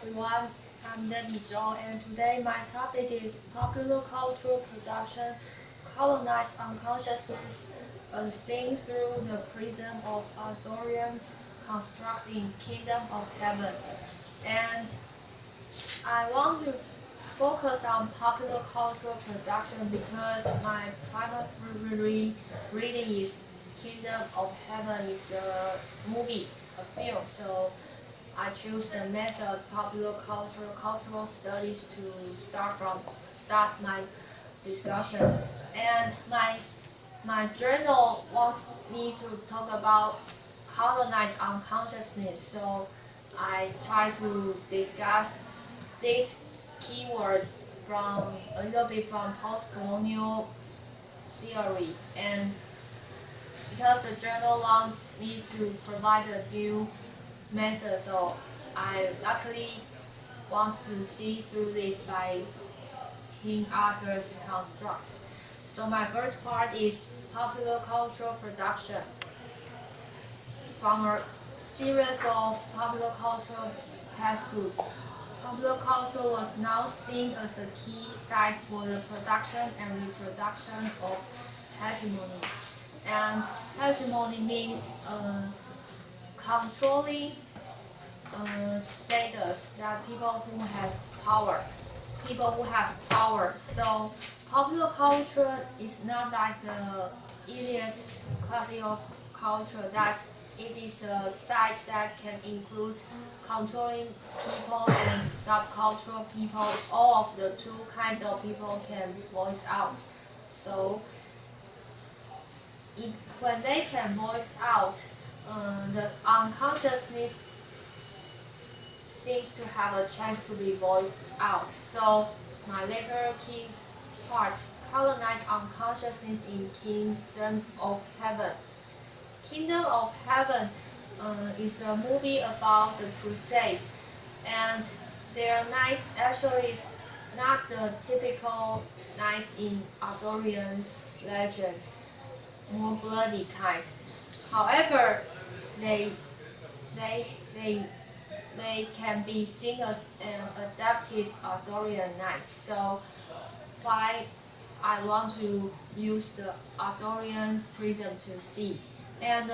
everyone. I'm Debbie Chou, and today my topic is popular cultural production, colonized unconsciousness, as seen through the prism of Arthurian constructs in Kingdom of Heaven. And I want to focus on popular cultural production because my primary reading is Kingdom of Heaven is a movie, a film. So I choose the method popular cultural studies to start my discussion. And my journal wants me to talk about colonized unconsciousness. So I try to discuss this keyword from a little bit from post-colonial theory, and because the journal wants me to provide a new method, so I luckily wants to see through this by King Arthur's constructs. So my first part is popular cultural production. From a series of popular cultural textbooks, popular culture was now seen as a key site for the production and reproduction of hegemony. And hegemony means controlling status, that people who have power. So popular culture is not like the elite classical culture, that it is a site that can include controlling people and subcultural people. All of the two kinds of people can voice out. So when they can voice out, the unconsciousness seems to have a chance to be voiced out. So my later key part, colonized unconsciousness in Kingdom of Heaven. Kingdom of Heaven is a movie about the crusade, and their knights actually is not the typical knights in Arthurian legend, more bloody kind. However, they can be seen as an adapted Arthurian knights. So why I want to use the Arthurian prism to see. And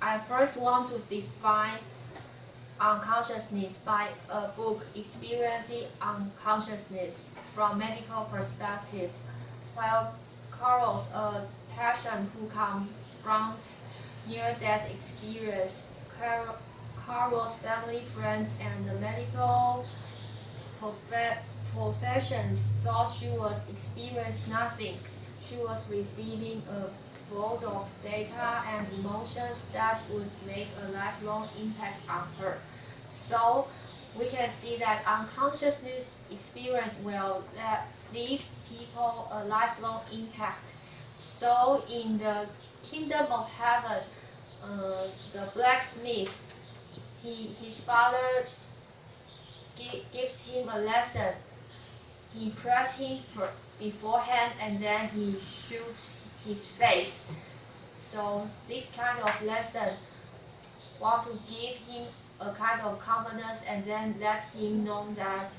I first want to define unconsciousness by a book, Experiencing Unconsciousness from Medical Perspective. While Carl's a patient who confronts near-death experience, Carl's family, friends, and the medical professions thought she was experiencing nothing. She was receiving a flood of data and emotions that would make a lifelong impact on her. So we can see that unconsciousness experience will leave people a lifelong impact. So in the Kingdom of Heaven, the blacksmith, his father gives him a lesson. He presses him beforehand, and then he shoots his face. So this kind of lesson want to give him a kind of confidence, and then let him know that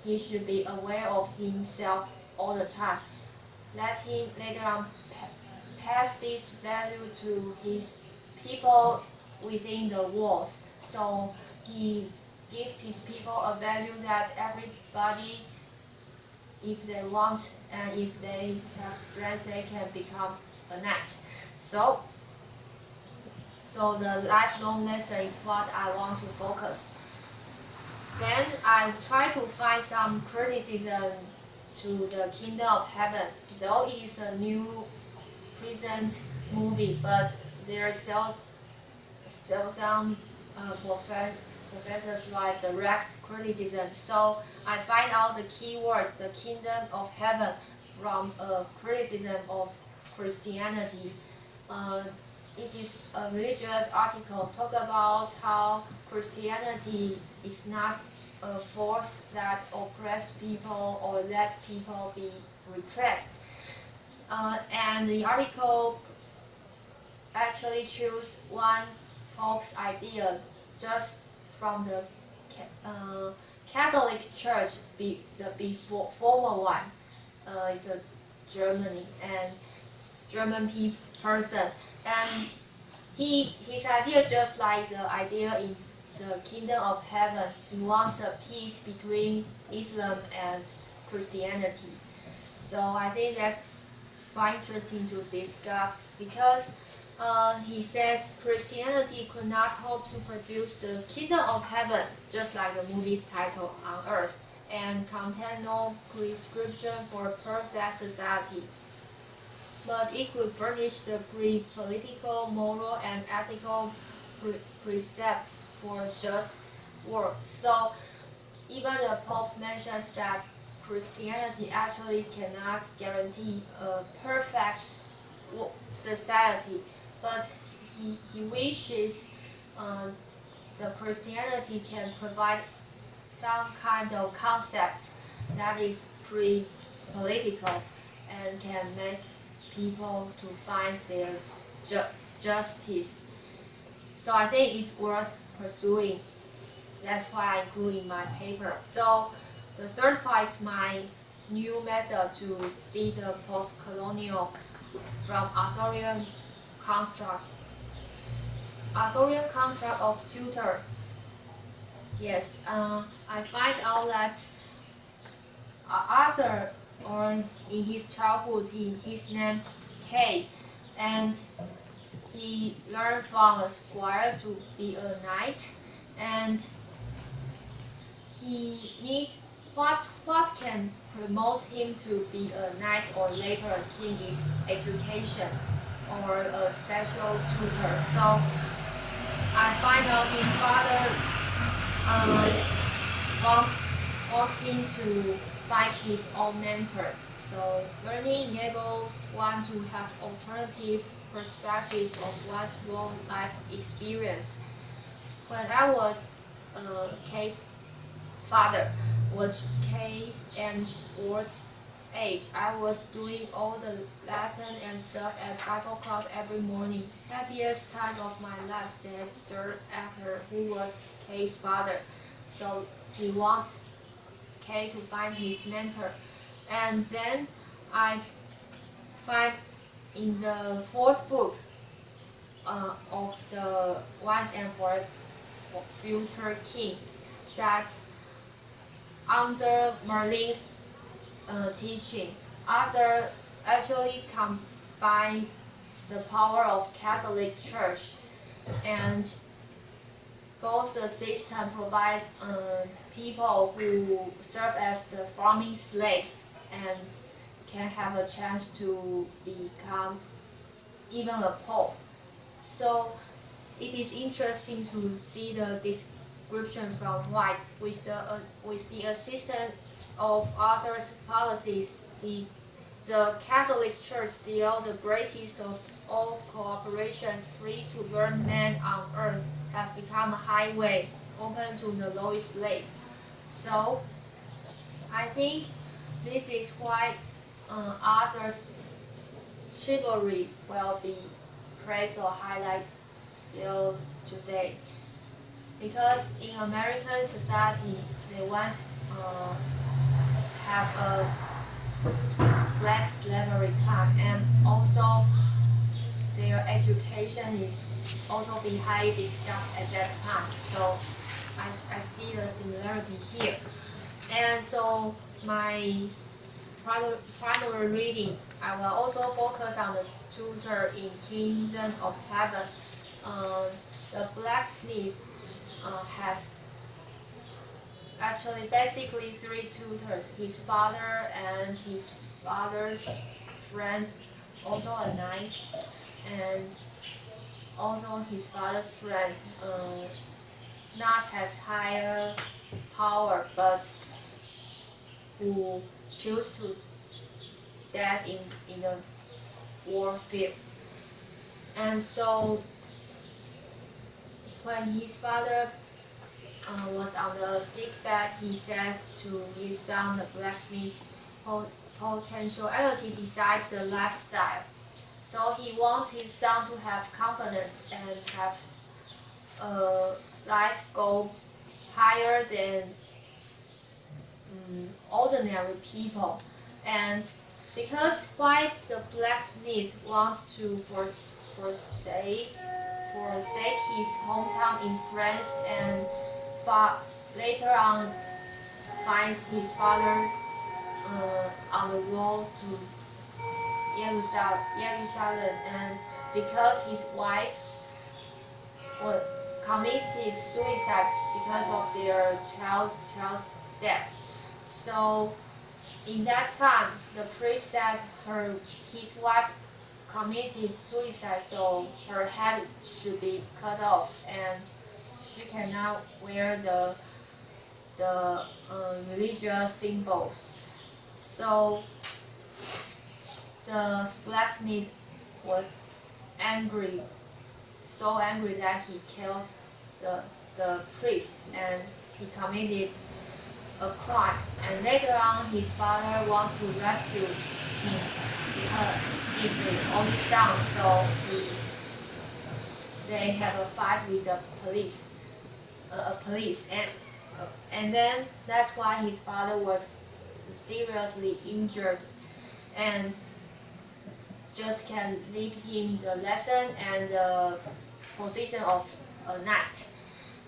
he should be aware of himself all the time. Let him later on pass this value to his people within the walls. So he gives his people a value that everybody, if they want and if they have strength, they can become a knight. So the lifelong lesson is what I want to focus. Then I try to find some criticism to the Kingdom of Heaven. Though it is a new present movie, but there are still some professors write direct criticism. So I find out the key word, the Kingdom of Heaven, from a criticism of Christianity. It is a religious article talk about how Christianity is not a force that oppress people or let people be repressed. And the article actually choose one Pope's idea just from the Catholic Church, former one. It's a Germany and German person, and his idea just like the idea in the Kingdom of Heaven. He wants a peace between Islam and Christianity. So I think that's quite interesting to discuss because he says Christianity could not hope to produce the Kingdom of Heaven, just like the movie's title, on earth, and contain no prescription for a perfect society. But it could furnish the political, moral, and ethical precepts for just work. So even the Pope mentions that Christianity actually cannot guarantee a perfect society, but he wishes the Christianity can provide some kind of concept that is pre-political and can make people to find their justice. So I think it's worth pursuing. That's why I include in my paper. So the third part is my new method to see the post-colonial from Arthurian constructs. Arthurian construct of tutors. Yes, I find out that Arthur, or in his childhood, his name Kay, and he learned from a squire to be a knight, and he needs what can promote him to be a knight or later a king is education or a special tutor. So I find out his father wants him to find his own mentor. So learning enables one to have alternative perspective of one's own life experience. When I was Kay's father, was Kay's and Ward's age, I was doing all the Latin and stuff at 5 o'clock every morning. Happiest time of my life, said Sir Arthur, who was Kay's father. So he wants Kay to find his mentor. And then I find in the fourth book of the Once and for Future King that under Merlin's teaching, Arthur actually combined the power of Catholic Church, and both the system provides people who serve as the farming slaves and can have a chance to become even a pope. So it is interesting to see the description from White with the assistance of Arthur's policies. The Catholic Church, still the greatest of all cooperations, free to learn men on earth, have become a highway open to the lowest slave. So I think this is why Arthur's chivalry will be praised or highlighted still today. Because in American society, they once have a black slavery time, and also their education is also be highly discussed at that time. So I see the similarity here. And so my primary reading, I will also focus on the tutor in Kingdom of Heaven. The blacksmith has actually basically 3 tutors: his father and his father's friend, also a knight, and also his father's friend, not has higher power, but who choose to die in the war field. And so when his father was on the sick bed, he says to his son, the blacksmith, potentiality decides the lifestyle. So he wants his son to have confidence and have a life goal higher than ordinary people. And because why the blacksmith wants to forsake his hometown in France and later on find his father on the road to Jerusalem, and because his wife committed suicide because of their child's death. So in that time, the priest said his wife committed suicide, so her head should be cut off, and she cannot wear the religious symbols. So the blacksmith was angry, so angry that he killed the priest, and he committed a crime. And later on, his father wants to rescue him because he's the only son. So they have a fight with the police, and then that's why his father was seriously injured, and just can leave him the lesson and the position of a knight.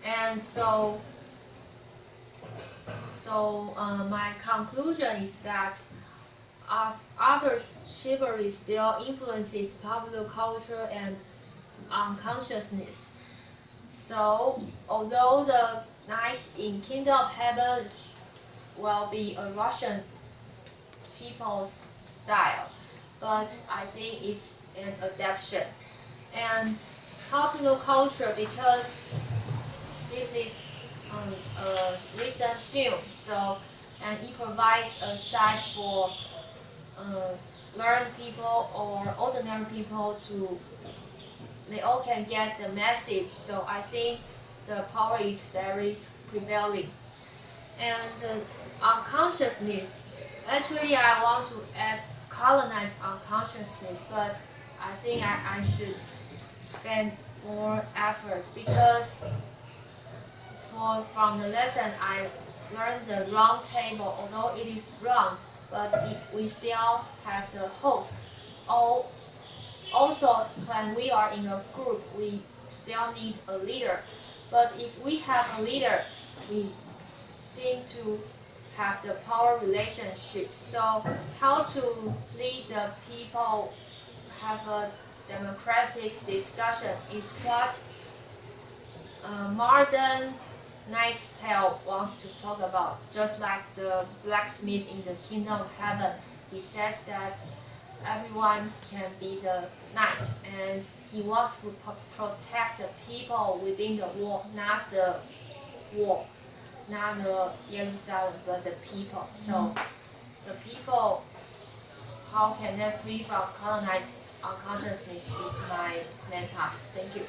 And so my conclusion is that Arthur's chivalry still influences popular culture and unconsciousness. So although the knights in Kingdom of Heaven will be a Russian people's style, but I think it's an adaptation. And popular culture, because this is a recent film, and it provides a site for learned people or ordinary people they all can get the message. So I think the power is very prevailing. And unconsciousness, actually I want to add colonized unconsciousness, but I think I should spend more effort, because from the lesson I learned the round table. Although it is round, but we still has a host. Also, when we are in a group, we still need a leader. But if we have a leader, we seem to have the power relationship. So how to lead the people, have a democratic discussion, is what modern Knight's Tale wants to talk about. Just like the blacksmith in the Kingdom of Heaven, he says that everyone can be the knight, and he wants to protect the people within the wall, not the wall, not the Jerusalem, but the people. So the people, how can they free from colonized unconsciousness, is my main topic. Thank you.